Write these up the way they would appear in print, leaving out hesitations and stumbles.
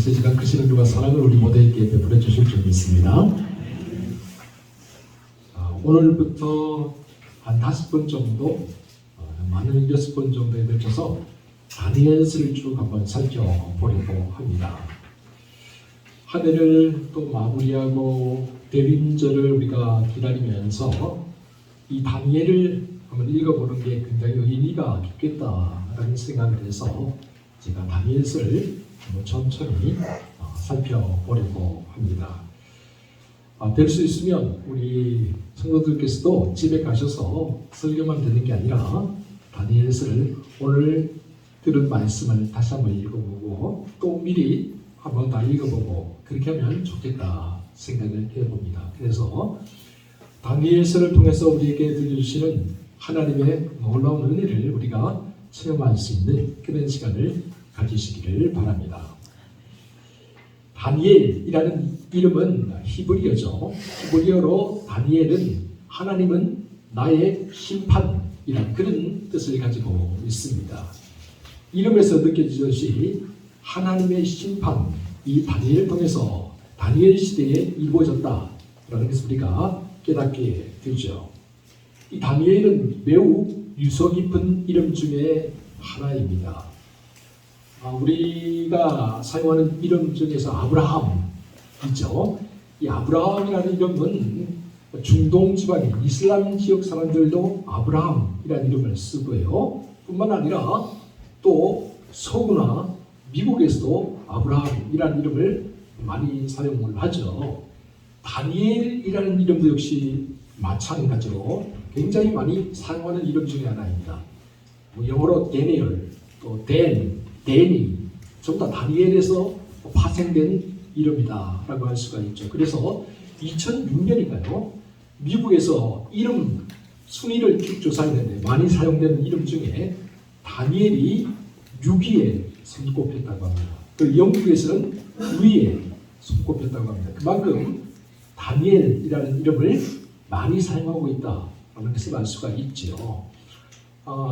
하나님께서 이 시간 크신 은혜와 사랑을 우리 모두에게 베풀어 주실 줄 믿습니다. 오늘부터 한 5번 정도, 많은 6번 정도에 걸쳐서 다니엘서를 쭉 한번 살펴보려고 합니다. 한 해를 또 마무리하고 대림절을 우리가 기다리면서 이 다니엘을 한번 읽어보는 게 굉장히 의미가 깊겠다라는 생각을 해서 제가 다니엘서를 한번 천천히 살펴보려고 합니다. 될 수 있으면 우리 성도들께서도 집에 가셔서 설교만 듣는 게 아니라 다니엘서를 오늘 들은 말씀을 다시 한번 읽어보고 또 미리 한번 다 읽어보고 그렇게 하면 좋겠다 생각을 해봅니다. 그래서 다니엘서를 통해서 우리에게 들려주시는 하나님의 놀라운 은혜를 우리가 체험할 수 있는 그런 시간을 가지시기를 바랍니다. 다니엘이라는 이름은 히브리어죠. 히브리어로 다니엘은 하나님은 나의 심판이라는 그런 뜻을 가지고 있습니다. 이름에서 느껴지듯이 하나님의 심판, 이 다니엘을 통해서 다니엘 시대에 이루어졌다라는 것을 우리가 깨닫게 되죠. 이 다니엘은 매우 유서 깊은 이름 중에 하나입니다. 우리가 사용하는 이름 중에서 아브라함이죠. 이 아브라함이라는 이름은 중동 지방의 이슬람 지역 사람들도 아브라함이라는 이름을 쓰고요. 뿐만 아니라 또 서구나 미국에서도 아브라함이라는 이름을 많이 사용을 하죠. 다니엘이라는 이름도 역시 마찬가지로 굉장히 많이 사용하는 이름 중에 하나입니다. 영어로 데니엘, 또 데니, 전부 다 다니엘에서 파생된 이름이다라고 할 수가 있죠. 그래서 2006년인가요? 미국에서 이름 순위를 쭉 조사했는데 많이 사용되는 이름 중에 다니엘이 6위에 손꼽혔다고 합니다. 그 영국에서는 9위에 손꼽혔다고 합니다. 그만큼 다니엘이라는 이름을 많이 사용하고 있다라는 것을 알 수가 있죠.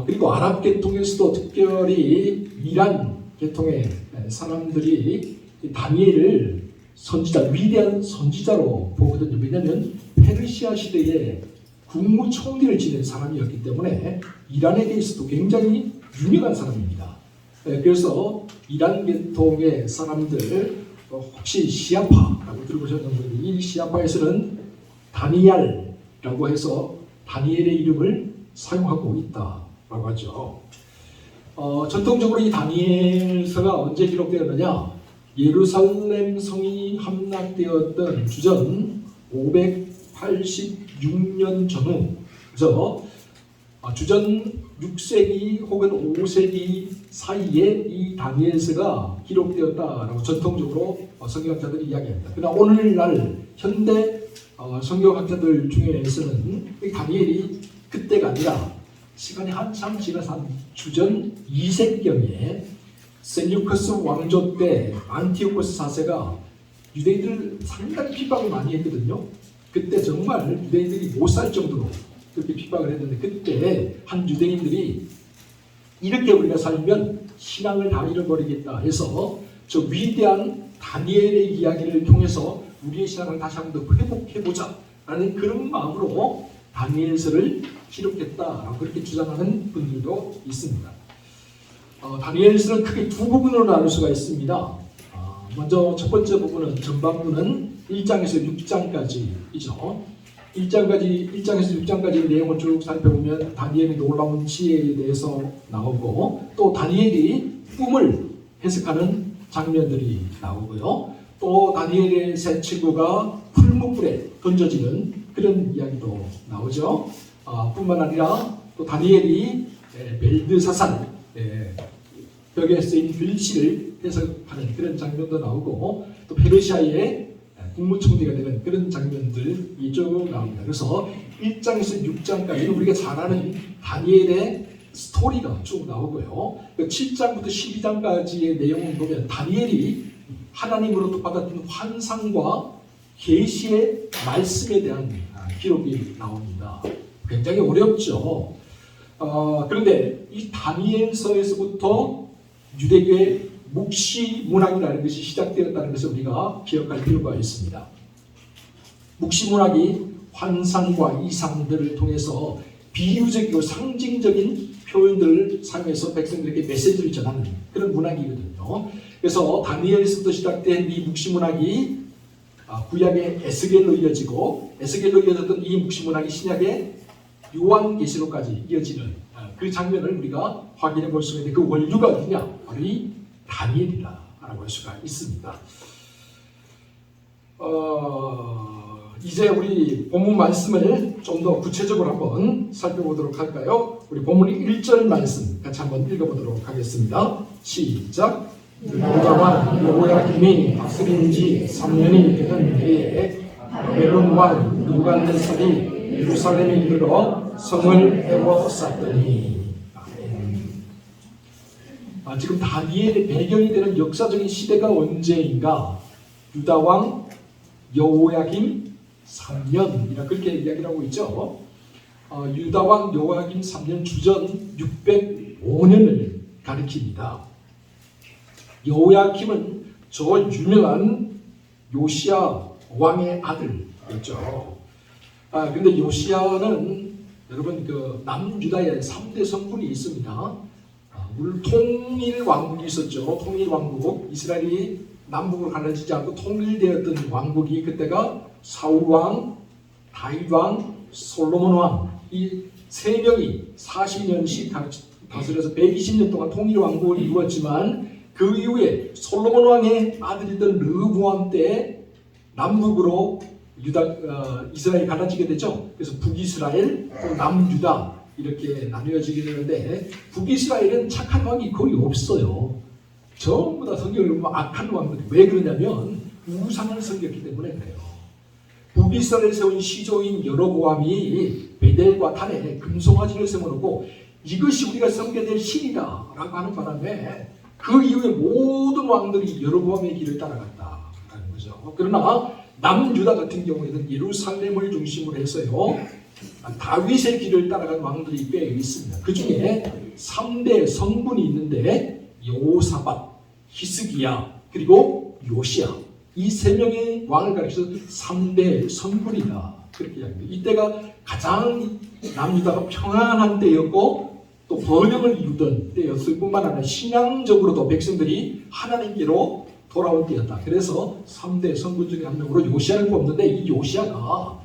그리고 아랍 계통에서도 특별히 이란 계통의 사람들이 다니엘을 선지자, 위대한 선지자로 보거든요. 왜냐하면 페르시아 시대에 국무총리를 지낸 사람이었기 때문에 이란에 대해서도 굉장히 유명한 사람입니다. 그래서 이란 계통의 사람들, 혹시 시아파라고 들어보셨는지, 이 시아파에서는 다니엘이라고 해서 다니엘의 이름을 사용하고 있다라고 하죠. 전통적으로 이 다니엘서가 언제 기록되었느냐? 예루살렘 성이 함락되었던 주전 586년 전후, 그래서 주전 6세기 혹은 5세기 사이에 이 다니엘서가 기록되었다라고 전통적으로 성경학자들이 이야기합니다. 그러나 오늘날 현대 성경학자들 중에서는 이 다니엘이 그때가 아니라 시간이 한참 지나서 한 주전 2세기경에 셀류커스 왕조 때 안티오코스 4세가 유대인들을 상당히 핍박을 많이 했거든요. 그때 정말 유대인들이 못 살 정도로 그렇게 핍박을 했는데, 그때 한 유대인들이 이렇게 우리가 살면 신앙을 다 잃어버리겠다 해서 저 위대한 다니엘의 이야기를 통해서 우리의 신앙을 다시 한번 더 회복해보자 라는 그런 마음으로 다니엘서를 기록했다라고 그렇게 주장하는 분들도 있습니다. 다니엘서는 크게 두 부분으로 나눌 수가 있습니다. 먼저 첫 번째 부분은 전반부는 1장에서 6장까지이죠. 1장에서 6장까지 내용을 쭉 살펴보면 다니엘의 놀라운 지혜에 대해서 나오고, 또 다니엘이 꿈을 해석하는 장면들이 나오고요. 또 다니엘의 세 친구가 풀무불에 던져지는 그런 이야기도 나오죠. 뿐만 아니라 또 다니엘이 벨드사산 벽에 쓰인 글씨를 해석하는 그런 장면도 나오고, 또 페르시아의 국무총리가 되는 그런 장면들이 쭉 나옵니다. 그래서 1장에서 6장까지는 우리가 잘 아는 다니엘의 스토리가 쭉 나오고요. 7장부터 12장까지의 내용을 보면 다니엘이 하나님으로부터 받았던 환상과 계시의 말씀에 대한 기록이 나옵니다. 굉장히 어렵죠. 그런데 이 다니엘서에서부터 유대교의 묵시 문학이라는 것이 시작되었다는 것을 우리가 기억할 필요가 있습니다. 묵시 문학이 환상과 이상들을 통해서 비유적이고 상징적인 표현들을 사용해서 백성들에게 메시지를 전하는 그런 문학이거든요. 그래서 다니엘에서부터 시작된 이 묵시 문학이 구약의 에스겔로 이어지고 에스겔로 이어졌던 이 묵시 문학이 신약의 요한계시록까지 이어지는 그 장면을 우리가 확인해 볼 수가 있는데 그 원류가 어디냐? 바로 이 다니엘이라고 할 수가 있습니다. 이제 우리 본문 말씀을 좀 더 구체적으로 한번 살펴보도록 할까요? 우리 본문 1절 말씀 같이 한번 읽어보도록 하겠습니다. 시작! 유다왕 여호야김이 다스린 지 3년이 되던 해에 바벨론 왕 느부갓네살이 예루살렘에 이르러 성을 에워쌌더니 지금 다니엘의 배경이 되는 역사적인 시대가 언제인가? 유다왕 여호야김 3년이라 그렇게 이야기를 하고 있죠. 유다왕 여호야김 3년 주전 605년을 가리킵니다. 여호야김은 저 유명한 요시야 왕의 아들이었죠. 근데 요시야는 여러분 그 남유다에 3대 성군이 있습니다. 물론 통일 왕국이 있었죠. 통일 왕국. 이스라엘이 남북으로 갈라지지 않고 통일되었던 왕국이 그때가 사울 왕, 다윗 왕, 솔로몬 왕 이 세 명이 40년씩 다스려서 120년 동안 통일 왕국을 이루었지만 그 이후에 솔로몬 왕의 아들이던 르호보암 때 남북으로 이스라엘이 갈라지게 되죠. 그래서 북이스라엘, 또 남유다 이렇게 나뉘어지게 되는데 북이스라엘은 착한 왕이 거의 없어요. 전부 다 성경을 보면 악한 왕들이. 왜 그러냐면 우상을 섬겼기 때문에 그래요. 북이스라엘을 세운 시조인 여로보암이 베델과 단에 금송아지를 세워놓고 이것이 우리가 섬겨야 될 신이다 라고 하는 바람에 그 이후에 모든 왕들이 여로보암의 길을 따라갔다라는 거죠. 그러나 남유다 같은 경우에는 예루살렘을 중심으로 해서요 다윗의 길을 따라간 왕들이 꽤 있습니다. 그 중에 3대 성군이 있는데 여호사밧, 히스기야 그리고 요시야 이 세 명의 왕을 가리켜서 3대 성군이다 그렇게 이야기합니다. 이때가 가장 남유다가 평안한 때였고 또 번영을 이루던 때였을 뿐만 아니라 신앙적으로도 백성들이 하나님께로 돌아올 때였다. 그래서 3대 성군 중에 한 명으로 요시야를 뽑는데 이 요시야가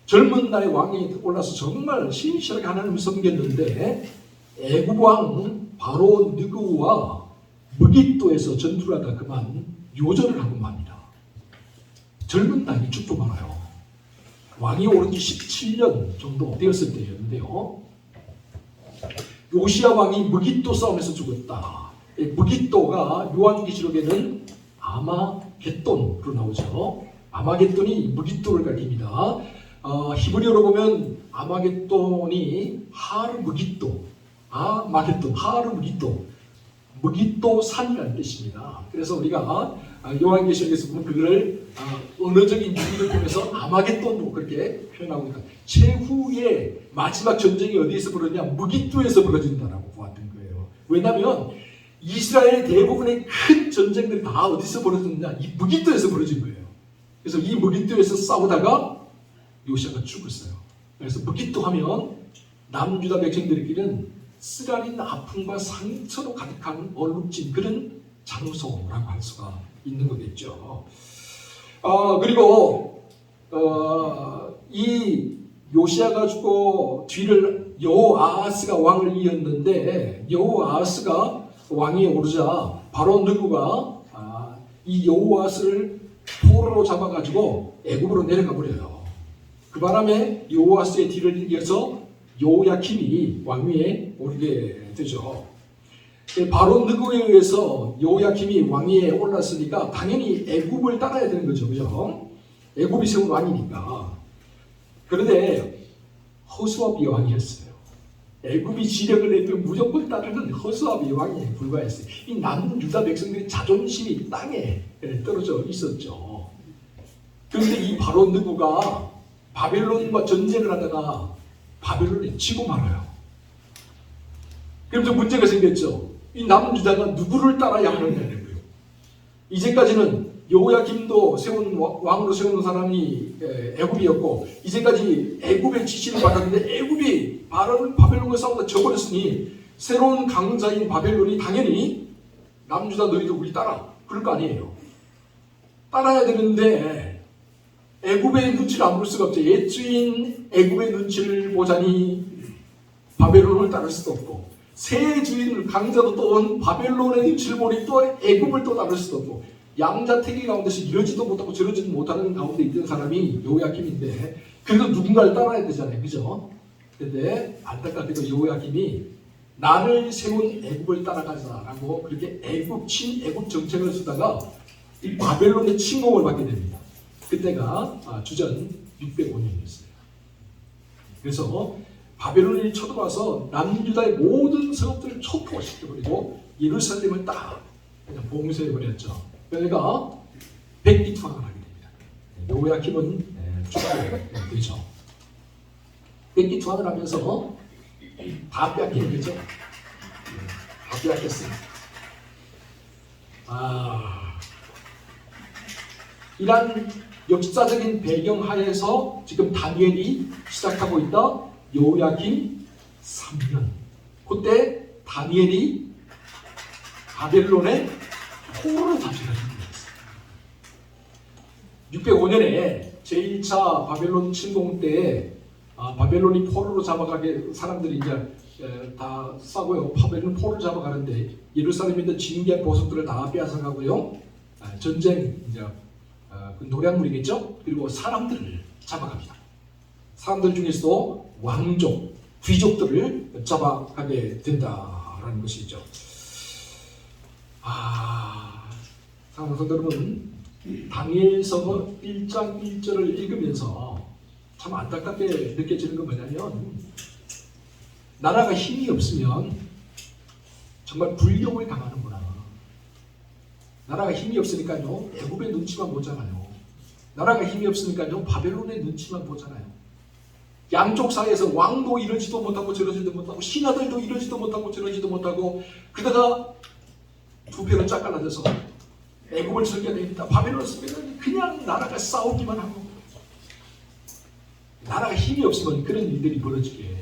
젊은 날에 왕이 올라서 정말 신실하게 하나님을 섬겼는데 애굽 왕 바로 느그우와 무깃도에서 전투를 하다 그만 요절을 하고 맙니다. 젊은 나이 죽도 많아요. 왕이 오른 지 17년 정도 되었을 때였는데요. 요시야 왕이 무깃도 싸움에서 죽었다. 무깃도가 요한계시록에는 아마겟돈으로 나오죠. 아마겟돈이 무깃도를 가리킵니다. 히브리어로 보면 아마겟돈이 하르무깃도, 아마겟돈, 하르무깃도, 무깃도 산이라는 뜻입니다. 그래서 우리가 요한계시록에서 보면 그걸 언어적인 유희를 통해서 아마겟돈으로 그렇게 표현하고 있다. 최후의 마지막 전쟁이 어디에서 벌어지냐? 무깃도에서 벌어진다라고 보았던 거예요. 왜냐하면 이스라엘의 대부분의 큰 전쟁들이 다 어디서 벌어졌느냐? 이 무깃도에서 벌어진 거예요. 그래서 이 무깃도에서 싸우다가 요시야가 죽었어요. 그래서 무깃도 하면 남유다 백성들끼리는 쓰라린 아픔과 상처로 가득한 얼룩진 그런 장소라고 할 수가 있는 거겠죠. 그리고 이 요시야가 죽고 뒤를 여호아하스가 왕을 이었는데 여호아하스가 왕이 오르자 바로 느구가 이 여호아하스를 포로로 잡아가지고 애굽으로 내려가 버려요. 그 바람에 여호아하스의 뒤를 이어서 여호야킴이 왕위에 오르게 되죠. 바로 느구에 의해서 여호야킴이 왕위에 올랐으니까 당연히 애굽을 따라야 되는 거죠. 그죠? 애굽이 세운 왕이니까. 그런데 허수아비 왕이었어요. 애굽이 지령을 내면 무조건 따르는 허수아비 왕에 불과했어요. 이 남유다 백성들의 자존심이 땅에 떨어져 있었죠. 그런데 이 바로 느구가 바벨론과 전쟁을 하다가 바벨론에 지고 말아요. 그러면서 문제가 생겼죠. 이 남은 유다가 누구를 따라야 하느냐고요. 이제까지는 여호야김도 왕으로 세운 사람이 애굽이었고, 이제까지 애굽의 지시를 받았는데 애굽이 바벨론과 싸우다 져버렸으니 새로운 강자인 바벨론이 당연히 남유다 너희들 우리 따라 그럴 거 아니에요. 따라야 되는데 애굽의 눈치를 안 볼 수가 없죠. 옛주인 애굽의 눈치를 보자니 바벨론을 따를 수도 없고, 새 주인 강자도 또 온 바벨론의 눈치를 보니 또 애굽을 또 따를 수도 없고, 양자택일 가운데서 이러지도 못하고 저러지도 못하는 가운데 있던 사람이 여호야김인데, 그래도 누군가를 따라야 되잖아요. 그죠? 근데 안타깝게도 여호야김이 나를 세운 애굽을 따라가자라고 그렇게 친애굽 정책을 쓰다가 이 바벨론의 침공을 받게 됩니다. 그때가 주전 605년이었어요. 그래서 바벨론이 쳐들어와서 남유다의 모든 성읍들을 초토화시켜버리고 예루살렘을 딱 그냥 봉쇄해버렸죠. 그러니까 백기투항을 하게 됩니다. 여호야김은 죽게 되죠. 백기투항을 하면서 다 빼앗기는 거죠. 다 빼앗겼어요. 이런 역사적인 배경 하에서 지금 다니엘이 시작하고 있다. 여호야김 3년. 그때 다니엘이 바벨론의 포로로 잡혀가는 거였어요. 605년에 제1차 바벨론 침공 때 바벨론이 포로로 잡아가게 사람들이 이제 다 싸고요. 바벨론 포로를 잡아가는데 예루살렘에 있는 진귀한 보석들을 다 빼앗아가고요. 전쟁 이제 그 노략물이겠죠. 그리고 사람들을 잡아갑니다. 사람들 중에서도 왕족, 귀족들을 잡아가게 된다라는 것이죠. 사랑하는 성도 여러분, 다니엘서 1장 1절을 읽으면서 참 안타깝게 느껴지는 건 뭐냐면, 나라가 힘이 없으면 정말 불경을 당하는구나. 나라가 힘이 없으니까요, 애굽의 눈치만 보잖아요. 나라가 힘이 없으니까요, 바벨론의 눈치만 보잖아요. 양쪽 사이에서 왕도 이러지도 못하고 저러지도 못하고, 신하들도 이러지도 못하고 저러지도 못하고, 그러다가 두 편을 짝 갈라져서 애굽을 설계해야 됩니다. 바벨론을 설계하니 그냥 나라가 싸우기만 하고, 나라가 힘이 없으면 그런 일들이 벌어지게.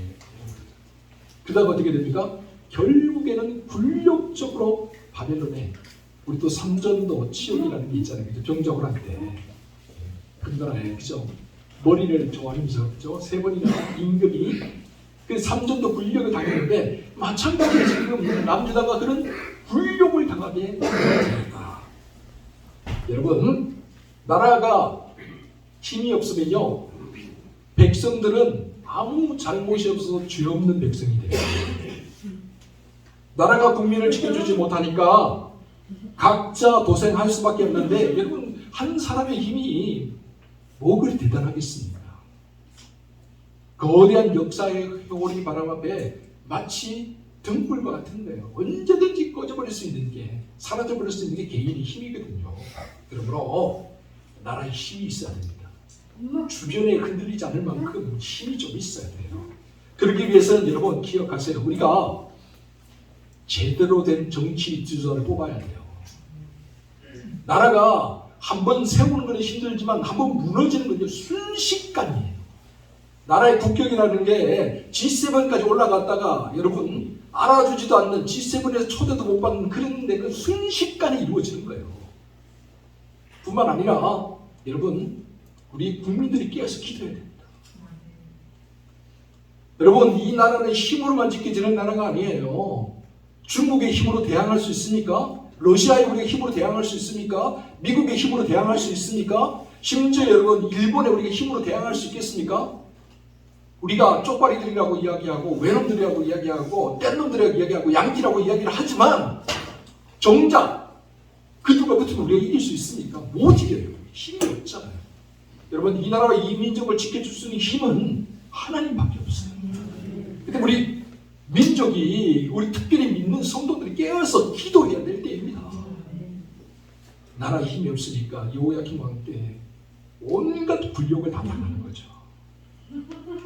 그러다가 어떻게 됩니까? 결국에는 굴욕적으로 바벨론에, 우리 또 삼전도 치욕이라는 게 있잖아요. 그죠? 병적을 할 때. 그 나라에, 그죠? 머리를 좋아하면서, 그죠? 3번이나 임금이, 그 삼전도 굴욕을 당했는데, 마찬가지로 지금 남유다가 그런 굴욕을 당하게 됩니다. 여러분, 나라가 힘이 없으면요, 백성들은 아무 잘못이 없어서 죄 없는 백성이 돼요. 나라가 국민을 지켜주지 못하니까 각자 도생할 수밖에 없는데, 여러분, 한 사람의 힘이 뭐 그리 대단하겠습니까? 거대한 역사의 효력이 바람 앞에 마치 등불과 같은 거예요. 언제든지 꺼져버릴 수 있는 게, 사라져버릴 수 있는 게 개인의 힘이거든요. 그러므로 나라에 힘이 있어야 됩니다. 주변에 흔들리지 않을 만큼 힘이 좀 있어야 돼요. 그러기 위해서는 여러분 기억하세요. 우리가 제대로 된 정치 지도자를 뽑아야 돼요. 나라가 한번 세우는 건 힘들지만 한번 무너지는 건 순식간이에요. 나라의 국격이라는 게 G7까지 올라갔다가 여러분 알아주지도 않는, G7에서 초대도 못 받는 그런 데는 순식간에 이루어지는 거예요. 뿐만 아니라 여러분, 우리 국민들이 깨어서 기도해야 됩니다. 여러분, 이 나라는 힘으로만 지켜지는 나라가 아니에요. 중국의 힘으로 대항할 수 있습니까? 러시아의 우리가 힘으로 대항할 수 있습니까? 미국의 힘으로 대항할 수 있습니까? 심지어 여러분, 일본의 우리가 힘으로 대항할 수 있겠습니까? 우리가 쪽발이들이라고 이야기하고, 외놈들이라고 이야기하고, 뗀놈들이라고 이야기하고, 양키라고 이야기를 하지만 정작 그 누가 붙으면 우리가 이길 수 있습니까? 못 이겨요. 힘이 없잖아요. 여러분, 이 나라와 이 민족을 지켜줄 수 있는 힘은 하나님밖에 없어요. 근데 우리 민족이, 우리 특별히 믿는 성도들이 깨어서 기도해야 될 때입니다. 나라에 힘이 없으니까 여호야김 왕 때 온갖 굴욕을 다 당하는 거죠.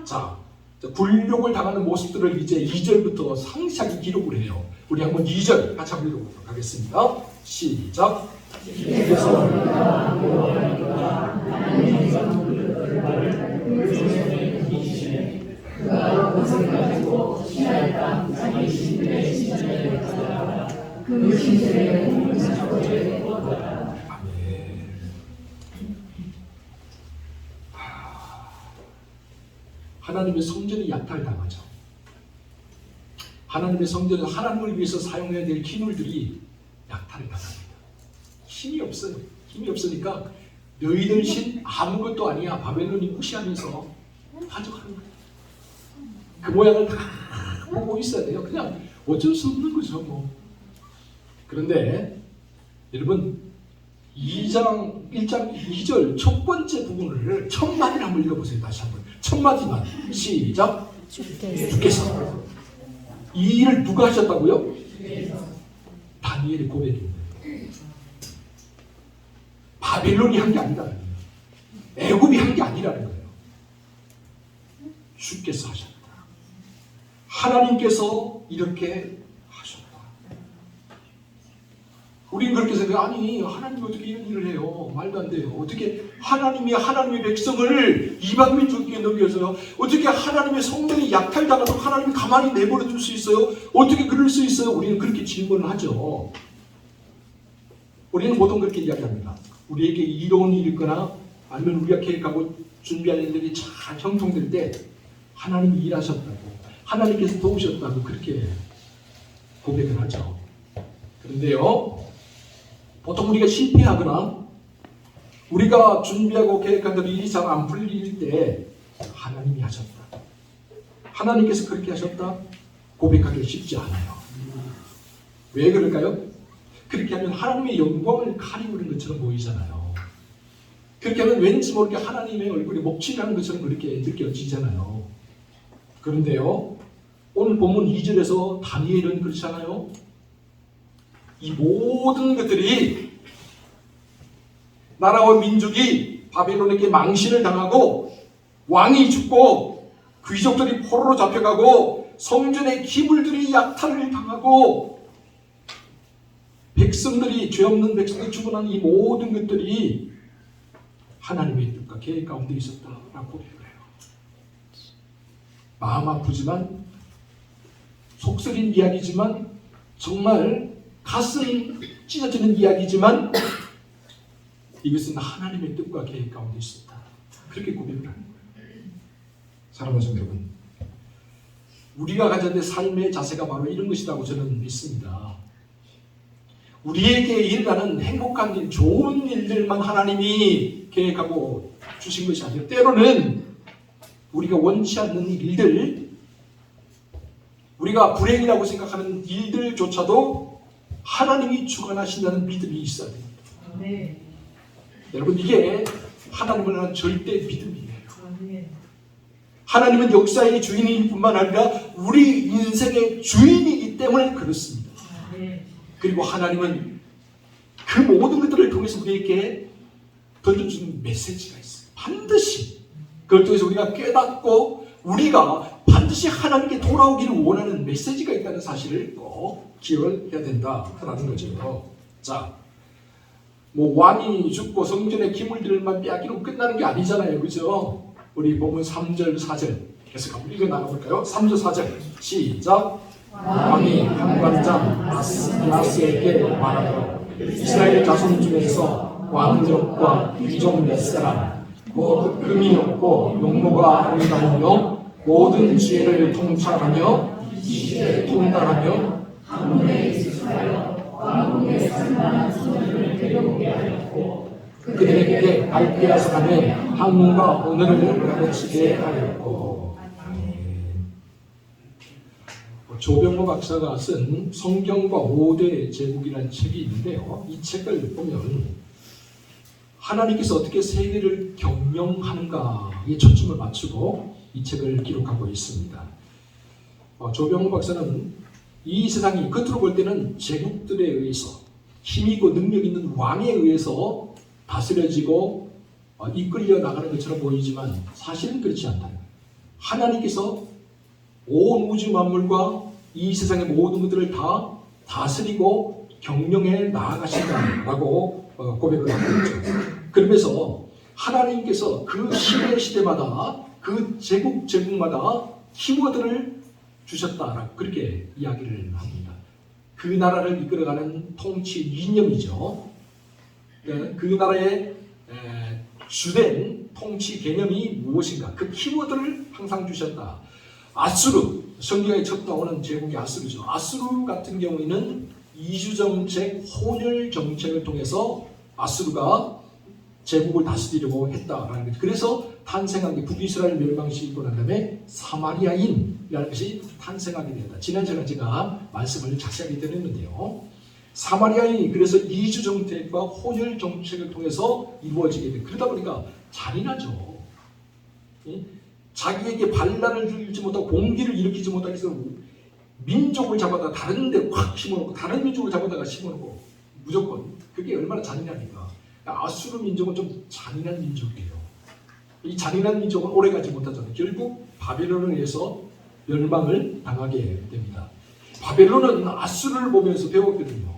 자, 굴욕을 당하는 모습들을 이제 2절부터 상세하게 기록을 해요. 우리 한번 2절 같이 한번 읽어보도록 하겠습니다. 시작. 하나님의 성전이 약탈당하죠. 하나님의 성전은 하나님을 위해서 사용해야 될 기물들이 약탈을 당합니다. 힘이 없어요. 힘이 없으니까 너희들 신 아무것도 아니야. 바벨론이 무시하면서 가져가는 거예요. 그 모양을 다 보고 있어야 돼요. 그냥 어쩔 수 없는 거죠. 뭐. 그런데 여러분 1장 2절 첫 번째 부분을 첫 마디를 한번 읽어보세요. 다시 한번 첫 마디만 시작. 주께서 이 일을 누가 하셨다고요? 다니엘의 고백입니다. 바벨론이 한 게 아니라는 거예요. 애굽이 한 게 아니라는 거예요. 주께서 하셨다. 하나님께서 이렇게 하셨다. 우리는 그렇게 생각해요. 아니 하나님이 어떻게 이런 일을 해요? 말도 안 돼요. 어떻게 하나님이 하나님의 백성을 이방 민족에게 넘겨서요? 어떻게 하나님의 성전이 약탈당하도록 하나님이 가만히 내버려 둘 수 있어요? 어떻게 그럴 수 있어요? 우리는 그렇게 질문을 하죠. 우리는 보통 그렇게 이야기합니다. 우리에게 이로운 일이 있거나 아니면 우리가 계획하고 준비할 일들이 잘 형통될 때 하나님이 일하셨다고, 하나님께서 도우셨다고 그렇게 고백을 하죠. 그런데요, 보통 우리가 실패하거나 우리가 준비하고 계획한 대로 일이 잘 안 풀릴 때 하나님이 하셨다, 하나님께서 그렇게 하셨다 고백하기 쉽지 않아요. 왜 그럴까요? 그렇게 하면 하나님의 영광을 가리고 있는 것처럼 보이잖아요. 그렇게 하면 왠지 모르게 하나님의 얼굴이 목칠하는 것처럼 그렇게 느껴지잖아요. 그런데요, 오늘 본문 2절에서 다니엘은 그렇잖아요. 이 모든 것들이 나라와 민족이 바벨론에게 망신을 당하고 왕이 죽고 귀족들이 포로로 잡혀가고 성전의 기물들이 약탈을 당하고 백성들이, 죄 없는 백성들이 죽어난 이 모든 것들이 하나님의 뜻과 계획 가운데 있었다라고 고백을 해요. 마음 아프지만, 속쓰린 이야기지만, 정말 가슴 찢어지는 이야기지만 이것은 하나님의 뜻과 계획 가운데 있었다. 그렇게 고백을 하는 거예요. 사랑하는 성도 여러분, 우리가 가져야 될 삶의 자세가 바로 이런 것이라고 저는 믿습니다. 우리에게 일어나는 행복한 일, 좋은 일들만 하나님이 계획하고 주신 것이 아니라 때로는 우리가 원치 않는 일들, 우리가 불행이라고 생각하는 일들조차도 하나님이 주관하신다는 믿음이 있어야 됩니다. 네. 여러분, 이게 하나님을 하는 절대 믿음이에요. 하나님은 역사의 주인일 뿐만 아니라 우리 인생의 주인이기 때문에 그렇습니다. 그리고 하나님은 그 모든 것들을 통해서 우리에게 던져주는 메시지가 있어요. 반드시 그걸 통해서 우리가 깨닫고 우리가 반드시 하나님께 돌아오기를 원하는 메시지가 있다는 사실을 꼭 기억을 해야 된다라는 거죠. 자, 뭐 왕이 죽고 성전의 기물들만 빼앗기고 끝나는 게 아니잖아요. 그죠? 우리 보면 3절, 4절 계속 한번 읽어 나가볼까요? 3절, 4절 시작. 왕이 한관장 아스에게 말하되 이스라엘 자손 중에서 왕족과 귀족 몇 사람 곧 금이 없고 용모가 아름다우며 모든 지혜를 통찰하며 지혜를 통달하며 한문에 익숙하여 왕궁에 산만한 소들을 데려오게 하였고 그들에게 알게하서 가면 학문과 언어를 가르치게 하였고. 조병호 박사가 쓴 성경과 5대 제국이라는 책이 있는데요. 이 책을 보면 하나님께서 어떻게 세계를 경영하는가에 초점을 맞추고 이 책을 기록하고 있습니다. 조병호 박사는 이 세상이 겉으로 볼 때는 제국들에 의해서 힘있고 능력 있는 왕에 의해서 다스려지고 이끌려 나가는 것처럼 보이지만 사실은 그렇지 않다는 거예요. 하나님께서 온 우주 만물과 이 세상의 모든 것들을 다 다스리고 경영해 나아가신다라고 고백을 하고 있죠. 그러면서 하나님께서 그 시대마다 그 제국마다 키워드를 주셨다라고 그렇게 이야기를 합니다. 그 나라를 이끌어가는 통치 이념이죠. 그 나라의 주된 통치 개념이 무엇인가, 그 키워드를 항상 주셨다. 아수르, 성경에 첫 나오는 제국이 아수르죠. 아수르 같은 경우에는 이주정책, 혼혈정책을 통해서 아수르가 제국을 다스리려고 했다라는 거죠. 그래서 탄생한 게 북이스라엘 멸망시 있고 난 다음에 사마리아인이라는 것이 탄생하게 된다. 지난 시간에 제가 말씀을 자세하게 드렸는데요. 사마리아인이 그래서 이주 정책과 혼혈 정책을 통해서 이루어지게 돼. 그러다 보니까 잔인하죠. 자기에게 반란을 일으키지 못하고 봉기를 일으키지 못하기 위해서 민족을 잡아다가 다른 데 확 심어놓고 다른 민족을 잡아다가 심어놓고 무조건 그게 얼마나 잔인합니까? 아수르 민족은 좀 잔인한 민족이에요. 이 잔인한 민족은 오래가지 못하잖아요. 결국 바벨론에 의해서 멸망을 당하게 됩니다. 바벨론은 아수르를 보면서 배웠거든요.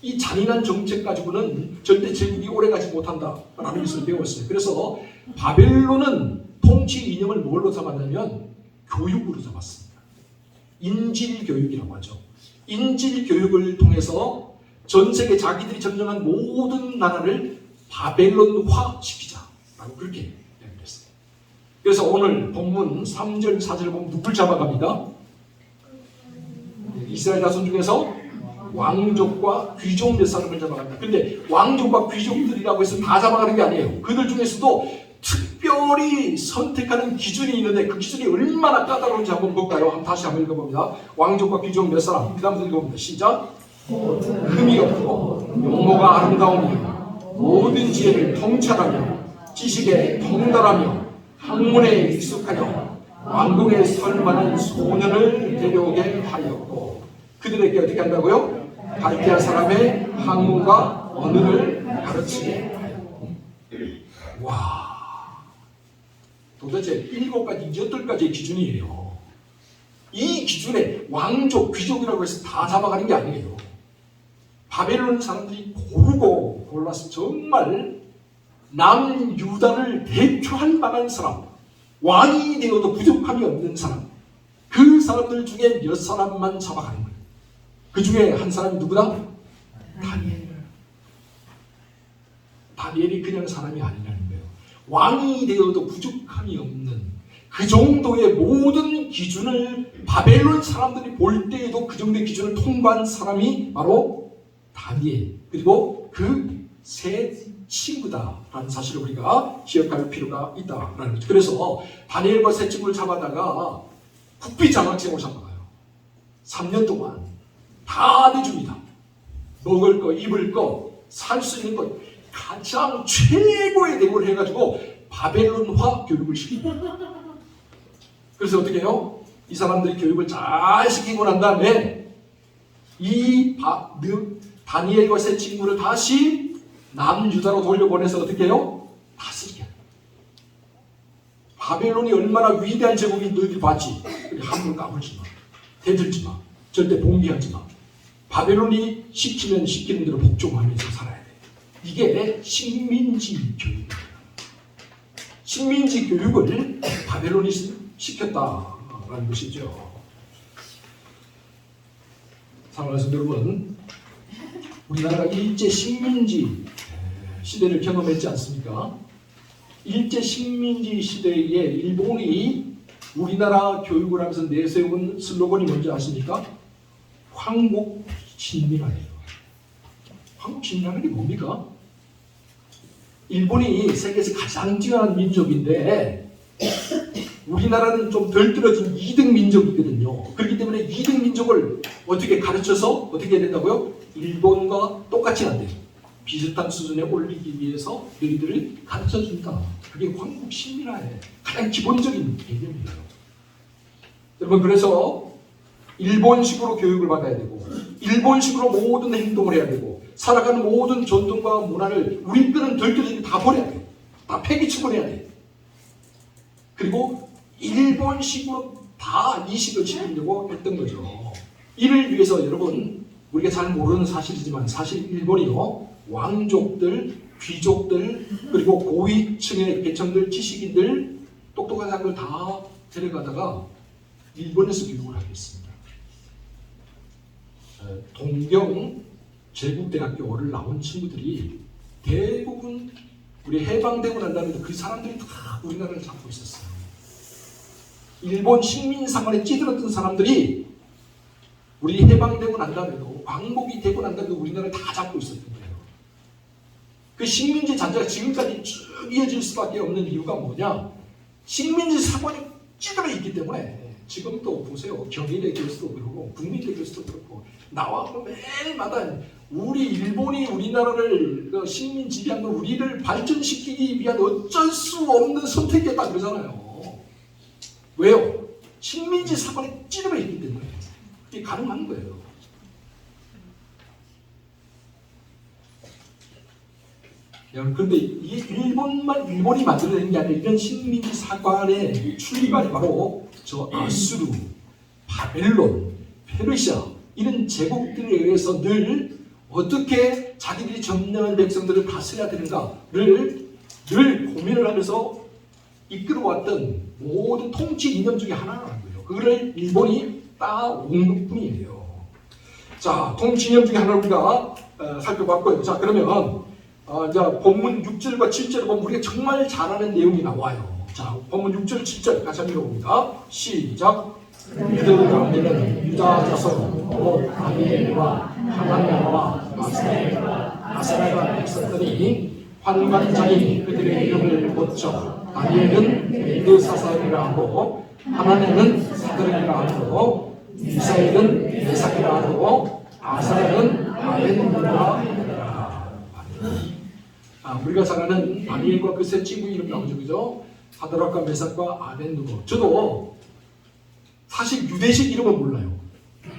이 잔인한 정책 가지고는 절대 제국이 오래가지 못한다라는 것을 배웠어요. 그래서 바벨론은 통치 이념을 뭘로 잡았냐면 교육으로 잡았습니다. 인질 교육이라고 하죠. 인질 교육을 통해서 전 세계 자기들이 점령한 모든 나라를 바벨론화 시키자라고 그렇게 이야기를 했어요. 그래서 오늘 본문 3절 4절 보면 누굴 잡아갑니까? 이스라엘 자손 중에서 왕족과 귀족 몇 사람을 잡아간다. 근데 왕족과 귀족들이라고 해서 다 잡아가는 게 아니에요. 그들 중에서도 특별히 선택하는 기준이 있는데 그 기준이 얼마나 까다로운지 한번 볼까요? 다시 한번 읽어봅니다. 왕족과 귀족 몇 사람, 그 다음부터 읽어봅니다. 시작. 흠이 없고 용모가 아름다우며 모든 지혜를 통찰하며 지식에 통달하며 학문에 익숙하여 왕궁에 설만한 소년을 데려오게 하였고 그들에게 어떻게 한다고요? 갈대아 사람의 학문과 언어를 가르치게 하였고. 와, 도대체 7가지, 8가지의 기준이에요. 이 기준에 왕족, 귀족이라고 해서 다 잡아가는 게 아니에요. 바벨론 사람들이 고르고 골라서 정말 남유다를 대표할 만한 사람, 왕이 되어도 부족함이 없는 사람, 그 사람들 중에 몇 사람만 잡아가는 거예요. 그 중에 한 사람이 누구다? 다니엘. 다니엘이 그냥 사람이 아니라는 거예요. 왕이 되어도 부족함이 없는 그 정도의 모든 기준을 바벨론 사람들이 볼 때에도 그 정도의 기준을 통과한 사람이 바로 다니엘, 그리고 그 세 친구다라는 사실을 우리가 기억할 필요가 있다라는 거죠. 그래서 다니엘과 세 친구를 잡아다가 국비장학생으로 잡아가요. 3년 동안 다 내줍니다. 먹을 거, 입을 거, 살 수 있는 것 가장 최고의 대우를 해가지고 바벨론화 교육을 시킵니다. 그래서 어떻게 해요? 이 사람들이 교육을 잘 시키고 난 다음에 이 다니엘과 세 친구를 다시 남유다로 돌려보내서 어떻게 해요? 다스리게 해요. 바벨론이 얼마나 위대한 제국이 너희들이 봤지? 함부로 까불지 마. 대들지 마. 절대 봉기하지 마. 바벨론이 시키면 시키는 대로 복종하면서 살아야 돼. 이게 식민지 교육입니다. 식민지 교육을 바벨론이 시켰다라는 것이죠. 사랑하는 성도 여러분, 우리나라가 일제 식민지 시대를 경험했지 않습니까? 일제 식민지 시대에 일본이 우리나라 교육을 하면서 내세운 슬로건이 뭔지 아십니까? 황국신민화예요. 황국신민화는 게 뭡니까? 일본이 세계에서 가장 뛰어난 민족인데 우리나라는 좀 덜 떨어진 2등 민족이거든요. 그렇기 때문에 2등 민족을 어떻게 가르쳐서 어떻게 해야 된다고요? 일본과 똑같이 안 돼요. 비슷한 수준에 올리기 위해서 너희들을 가르쳐준다. 그게 황국신민화의 가장 기본적인 개념이에요. 여러분, 그래서 일본식으로 교육을 받아야 되고 일본식으로 모든 행동을 해야 되고 살아가는 모든 전통과 문화를 우리 거는 덜 떨어지게 다 버려야 돼요. 다 폐기처분해야 돼요. 그리고 일본식으로 다 이식을 시키려고 했던 거죠. 이를 위해서 여러분 우리가 잘 모르는 사실이지만 사실 일본이요 왕족들, 귀족들 그리고 고위층의 계층들, 지식인들 똑똑한 사람들 다 데려가다가 일본에서 교육을 하겠습니다. 동경 제국대학교를 나온 친구들이 대부분 우리 해방되고 난 다음에 그 사람들이 다 우리나라를 잡고 있었어요. 일본 식민 생활에 찌들었던 사람들이 우리 해방되고 난 다음에도 광복이 되고 난 다음에도 우리나라를 다 잡고 있었던 거예요. 그 식민지 잔재가 지금까지 쭉 이어질 수밖에 없는 이유가 뭐냐? 식민지 사관이 찌들어 있기 때문에 지금도 보세요. 경희대 교수도 그렇고 국민대 교수도 그렇고 나와서 매일마다 우리 일본이 우리나라를 식민 지배한 걸 우리를 발전시키기 위한 어쩔 수 없는 선택이었다 그러잖아요. 왜요? 식민지 사관이 찌르고 있기 때문에 그게 가능한 거예요. 그런데 이 일본이 만들어낸 게 아니라 이런 식민지 사관의 출리반이 바로 저 아수르, 바벨론, 페르시아 이런 제국들에 의해서 늘 어떻게 자기들이 점령한 백성들을 다스려야 되는가를 늘 고민을 하면서 이끌어왔던 모든 통치 이념 중에 하나라는 거예요. 그거를 일본이 따온 뿐이에요. 자, 통치 이념 중에 하나를 우리가 살펴봤고요. 자, 그러면 이제 본문 6절과 7절을 보면 우리가 정말 잘 아는 내용이 나와요. 자, 본문 6절, 7절 다시 한번 읽어봅니다. 시작. 그들 가운데는 유다 자손 곧 다니엘과 하나냐와 아사랴가 있었더니 환관 자인 그들의 이름을 고쳐 다니엘은 베드사살이라 하고 하나냐는 사드락이라 하고 미사엘은 메삭이라 하고 아사랴는 아벤노라 하더라. 우리가 잘 아는 다니엘과 그 세 친구 이름 나오죠, 그죠? 사드락과 메삭과 아벤노고. 저도 사실 유대식 이름은 몰라요.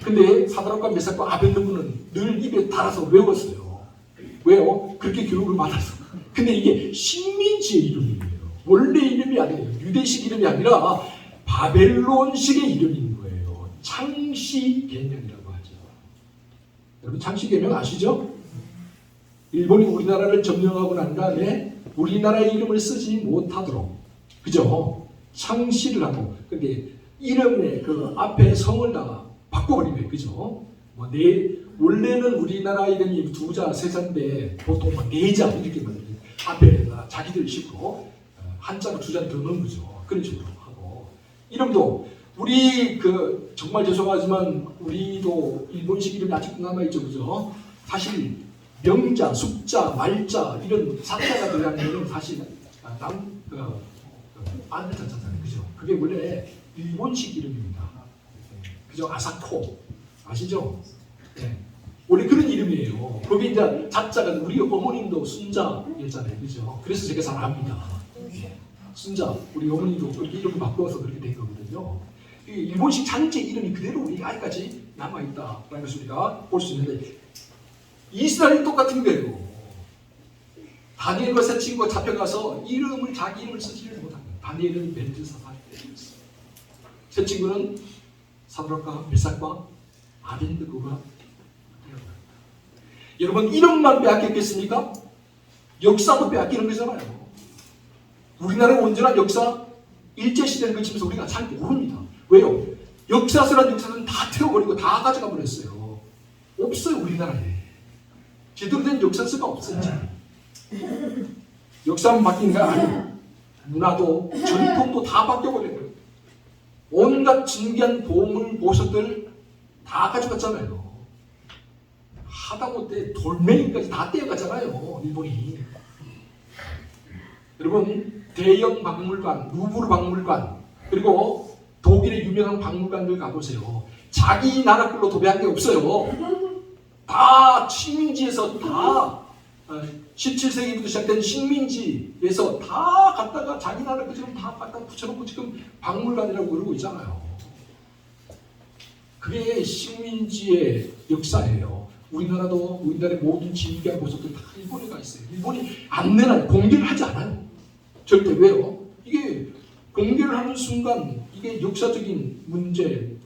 근데 사드락과 메삭과 아벤노고는 늘 입에 달아서 외웠어요. 왜요? 그렇게 교육을 받아서. 근데 이게 식민지의 이름이에요. 원래 이름이 아니에요. 유대식 이름이 아니라 바벨론식의 이름인 거예요. 창시 개명이라고 하죠. 여러분 창시 개명 아시죠? 일본이 우리나라를 점령하고 난 다음에 우리나라의 이름을 쓰지 못하도록, 그죠? 창시를 하고, 근데 이름의 그 앞에 성을 다 바꿔버린 거예요, 그죠? 원래는 우리나라 이름이 두 자, 세 자인데 보통 네 자 이렇게 만들어요. 앞에 자기들 싣고 한자로 두 자를 더 넣은 거죠. 그런 식으로 하고 이름도 우리 정말 죄송하지만 우리도 일본식 이름이 아직도 남아있죠, 그죠? 사실 명자, 숙자, 말자 이런 사자가 들어가는 이름은 사실 안을 자잖아요, 그죠? 그게 원래 일본식 이름입니다. 그죠? 아사코 아시죠? 네. 원래 그런 이름이에요. 거기 이제 자자가 우리 어머님도 순자였잖아요, 그죠? 그래서 제가 잘 압니다. 순자 우리 어머니도 그렇게 이름을 바꿔서 그렇게 된 거거든요. 이 일본식 장제 이름이 그대로 우리 아직까지 남아 있다라는 것을 우리가 볼 수 있는데 이스라엘이 똑같은 거예요. 다니엘과 세 친구가 잡혀가서 자기 이름을 쓰지를 못한 거예요. 다니엘은 벨드사살이 되었어요. 세 친구는 사드락과 메삭과 아벤느고가 되었어요. 여러분 이름만 빼앗겼겠습니까? 역사도 빼앗기는 거잖아요. 우리나라의 온전한 역사 일제시대를 거치면서 우리가 잘 모릅니다. 왜요? 역사서란 역사는 다 태워버리고 다 가져가 버렸어요. 없어요, 우리나라에. 제대로 된 역사서가 없어요. 역사만 바뀌는 게 아니에요. 문화도 전통도 다 바뀌어버려요. 온갖 진귀한 보물 보석들 다 가져갔잖아요. 하다못해 돌멩이까지 다 떼어갔잖아요, 일본이. 여러분 대형 박물관, 루브르 박물관 그리고 독일의 유명한 박물관들 가보세요. 자기 나라 걸로 도배한 게 없어요. 다 식민지에서 다 17세기부터 시작된 식민지에서 다 갖다가 자기 나라 것처럼 다 갖다 붙여놓고 지금 박물관이라고 그러고 있잖아요. 그게 식민지의 역사예요. 우리나라의 모든 진귀한 보석들 다 일본에 가 있어요. 일본이 안 내놔요. 공개를 하지 않아요. 절대. 왜요? 이게 공개를 하는 순간 이게 역사적인 문제,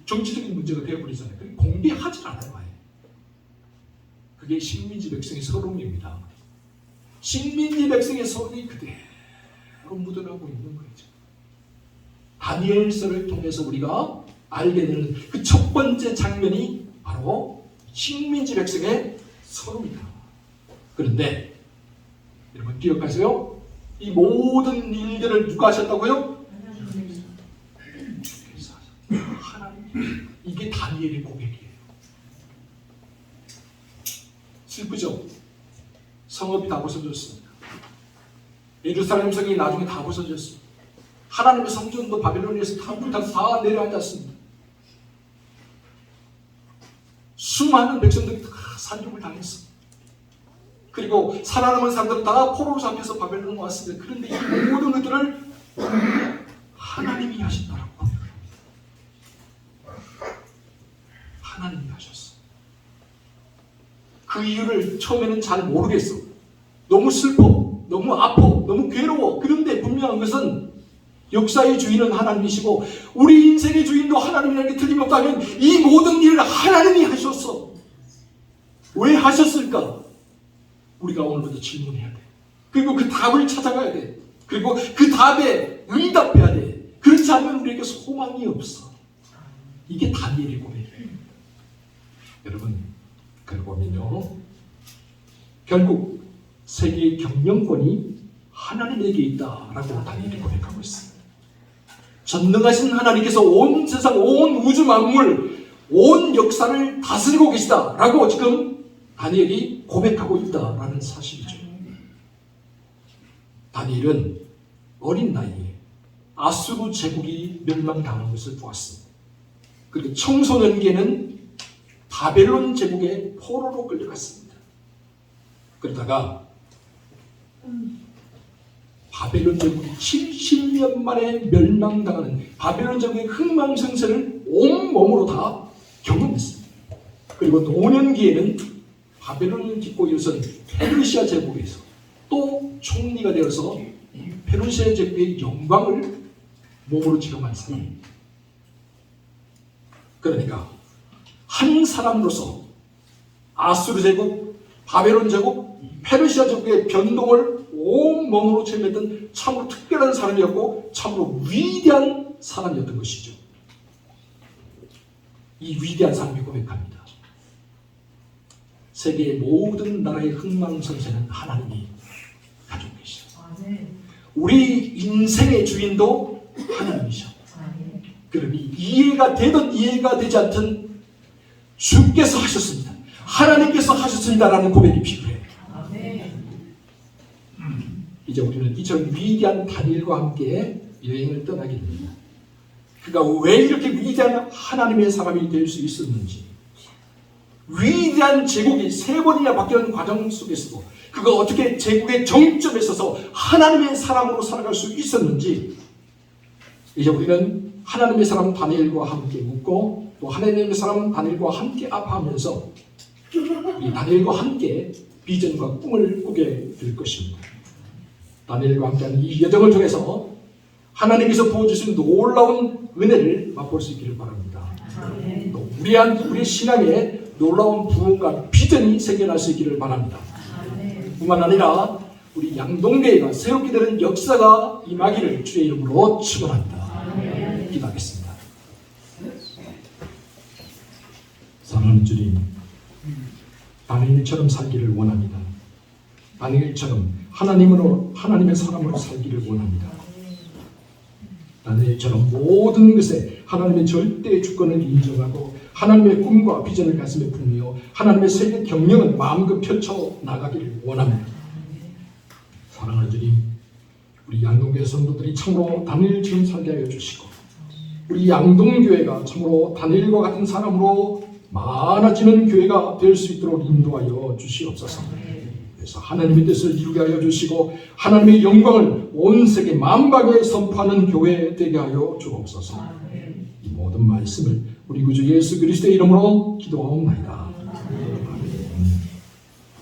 정치적인 문제가 되어버리잖아요. 공개하지 않아요. 그게 식민지 백성의 서름입니다. 식민지 백성의 서름이 그대로 묻어나고 있는 거죠. 다니엘서를 통해서 우리가 알게 되는 그 첫 번째 장면이 바로 식민지 백성의 서름이다. 그런데 여러분 기억하세요? 이 모든 일들을 누가 하셨다고요? 하나님. 이게 다니엘의 고백이에요. 슬프죠? 성읍이 다 부서졌습니다. 예루살렘 성이 나중에 다 부서졌습니다. 하나님의 성전도 바벨론에서 다 내려앉았습니다. 수많은 백성들이 다 산적을 당했습니다. 그리고 살아남은 사람들은 다 포로로 잡혀서 바벨론에 왔습니다. 그런데 이 모든 것들을 하나님이 하셨다라고 합니다. 하나님이 하셨어. 그 이유를 처음에는 잘 모르겠어. 너무 슬퍼, 너무 아파, 너무 괴로워. 그런데 분명한 것은 역사의 주인은 하나님이시고 우리 인생의 주인도 하나님이라는 게 틀림없다면 이 모든 일을 하나님이 하셨어. 왜 하셨을까? 우리가 오늘부터 질문해야 돼. 그리고 그 답을 찾아가야 돼. 그리고 그 답에 응답해야 돼. 그렇지 않으면 우리에게 소망이 없어. 이게 다니엘의 고백이에요. 여러분, 그러고 보면요, 결국 세계의 경영권이 하나님에게 있다라고 다니엘이 고백하고 있습니다. 전능하신 하나님께서 온 세상, 온 우주 만물, 온 역사를 다스리고 계시다라고 지금 다니엘이 고백하고 있다라는 사실이죠. 다니엘은 어린 나이에 아수르 제국이 멸망당한 것을 보았습니다. 그리고 청소년기에는 바벨론 제국의 포로로 끌려갔습니다. 그러다가 바벨론 제국이 70년 만에 멸망당하는 바벨론 제국의 흥망성쇠를 온몸으로 다 경험했습니다. 그리고 노년기에는 바벨론을 딛고 이어선 페르시아 제국에서 또 총리가 되어서 페르시아 제국의 영광을 몸으로 체험한 사람입니다. 그러니까 한 사람으로서 아수르 제국, 바벨론 제국, 페르시아 제국의 변동을 온몸으로 체험했던 참으로 특별한 사람이었고 참으로 위대한 사람이었던 것이죠. 이 위대한 사람이 고백합니다. 세계의 모든 나라의 흥망성쇠는 하나님이 가지고 계시죠. 우리 인생의 주인도 하나님이셔. 그러니 이해가 되든 이해가 되지 않든 주께서 하셨습니다. 하나님께서 하셨습니다라는 고백이 필요해요. 이제 우리는 이처럼 위대한 다니엘과 함께 여행을 떠나게 됩니다. 그가 왜 이렇게 위대한 하나님의 사람이 될 수 있었는지, 위대한 제국이 3번이나 바뀌는 과정 속에서도 그가 어떻게 제국의 정점에 서서 하나님의 사람으로 살아갈 수 있었는지, 이제 우리는 하나님의 사람 다니엘과 함께 묻고 또 하나님의 사람 다니엘과 함께 아파하면서 이 다니엘과 함께 비전과 꿈을 꾸게 될 것입니다. 다니엘과 함께하는 이 여정을 통해서 하나님께서 부어주신 놀라운 은혜를 맛볼 수 있기를 바랍니다. 또 우리의 신앙에 놀라운 부흥과 비전이 생겨날 수 있기를 바랍니다. 뿐만 아니라 우리 양동교회가 새롭게 되는 역사가 임하기를 주의 이름으로 축원합니다. 기도하겠습니다. 사랑하는 주님, 다니엘처럼 살기를 원합니다. 다니엘처럼 하나님의 사람으로 살기를 원합니다. 다니엘처럼 모든 것에 하나님의 절대 주권을 인정하고 하나님의 꿈과 비전을 가슴에 품으며 하나님의 세계 경영을 마음껏 펼쳐 나가기를 원합니다. 사랑하는 주님, 우리 양동교회 성도들이 참으로 다니엘처럼 살게 하여 주시고 우리 양동교회가 참으로 다니엘과 같은 사람으로 많아지는 교회가 될 수 있도록 인도하여 주시옵소서. 그래서 하나님의 뜻을 이루게 하여 주시고 하나님의 영광을 온 세계 만방에 선포하는 교회 되게 하여 주옵소서. 이 모든 말씀을 우리 구주 예수 그리스도의 이름으로 기도하옵나이다.